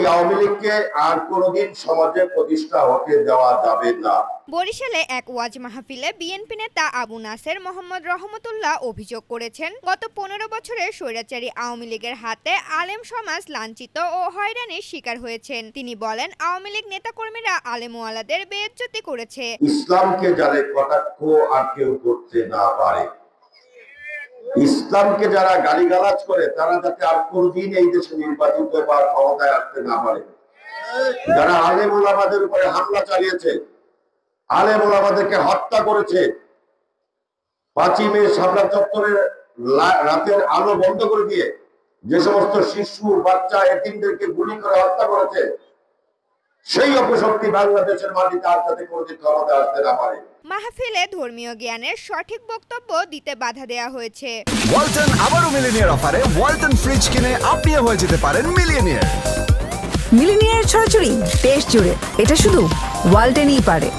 আওয়ামী লীগকে আর কোনোদিন সমাজে প্রতিষ্ঠা হতে দেওয়া যাবে না। বরিশালে এক ওয়াজ মাহফিলে বিএনপি নেতা আবু নাসের মোহাম্মদ রহমতুল্লাহ অভিযোগ করেছেন, গত 15 বছরে স্বৈরাচারী আওয়ামী লীগের হাতে আলেম সমাজ লাঞ্ছিত ও হয়রানির শিকার হয়েছেন। তিনি বলেন, আওয়ামী লীগ নেতাকর্মীরা আলেম ওয়ালাদের বেইজ্জতি করেছে। ইসলামকে যারা কটাক্ষ আর কেউ করতে না পারে, ইসলামকে যারা গালিগালাজ করে, তারা যাতে আর কোনদিন এই দেশে নির্বাচিত বা ক্ষমতায় আসতে না পারে। যারা আলেম ওলামাদের উপরে হামলা চালিয়েছে, আলেম ওলামাদেরকে হত্যা করেছে, 5ই মে শাপলা চত্বরের রাতের আলো বন্ধ করে দিয়ে যে সমস্ত শিশু বাচ্চা এতিমদেরকে গুলি করে হত্যা করেছে, সেই অপশক্তি বাংলাদেশের মাটিতে আর যাতে কোনদিন ক্ষমতা আসতে না পারে। মাহফিলে ধর্মীয় জ্ঞানের সঠিক বক্তব্য দিতে বাধা দেওয়া হয়েছে। ওয়ালটন আবারও মিলিনিয়ার অফারে ওয়ালটন ফ্রিজ কিনে আপনিও হয়ে যেতে পারেন মিলিয়নিয়ার। মিলিনিয়ার ছড়াছড়ি দেশ জুড়ে, এটা শুধু ওয়ালটনই পারে।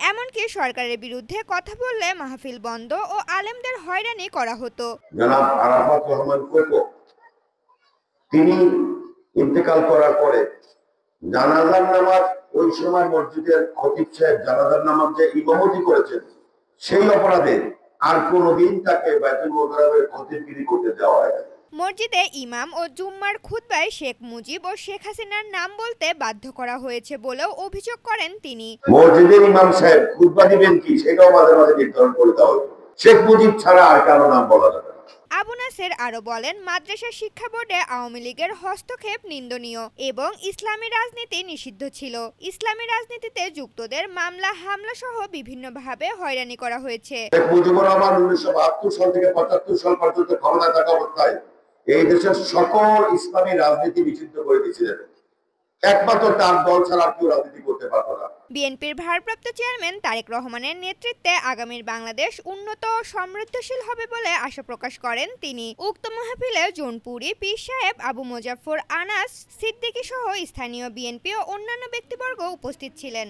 এমনকি সরকারের বিরুদ্ধে কথা বললে মাহফিল বন্ধ ও আলেমদের হয়রানি করা হতো। জনাব আরাফাত রহমান কোকো, তিনি ইন্তেকাল করার পরে জানাজার নামাজ, ওই সময় মসজিদের খতিব সাহেব জানাজার নামাজ যে ইমামতি করেছেন, সেই অপরাধে আর কোনদিন তাকে বাইতুল মোকাররমের খতিবগিরি করতে দেওয়া হয় না। মসজিদে ইমাম ও জুম্মার খুতবায় শেখ মুজিব ও শেখ হাসিনার নাম বলতে বাধ্য করা হয়েছে বলেও অভিযোগ করেন তিনি। মসজিদের ইমাম সাহেব খুতবা দিবেন কি, সেটাও মাঝে মাঝে নির্ধারণ করে দেওয়া হতো। শেখ মুজিব ছাড়া আর কারো নাম বলা যাবে না। আবু নাসের আরো বলেন, মাদ্রাসা শিক্ষা বোর্ডে আওয়ামী লীগের হস্তক্ষেপ নিন্দনীয় এবং ইসলামী রাজনীতি নিষিদ্ধ ছিল। ইসলামী রাজনীতিতে যুক্তদের মামলা হামলা সহ বিভিন্নভাবে হয়রানি করা হয়েছে। শেখ মুজিবুর রহমান 1972 সাল থেকে 75 সাল পর্যন্ত ক্ষমতায় থাকা অবস্থায় এই দেশের সকল ইসলামী রাজনীতি নিষিদ্ধ করে দিয়েছিলেন। একমাত্র তার দল ছাড়া কেউ রাজনীতি করতে পারত না। বিএনপির ভারপ্রাপ্ত চেয়ারম্যান তারেক রহমানের নেতৃত্বে আগামীর বাংলাদেশ উন্নত ও সমৃদ্ধশীল হবে বলে আশা প্রকাশ করেন তিনি। উক্ত মাহফিলে জোনপুরি পীর সাহেব, আবু মোজাফফর, আনাস সিদ্দিকী সহ স্থানীয় বিএনপি ও অন্যান্য ব্যক্তিবর্গ উপস্থিত ছিলেন।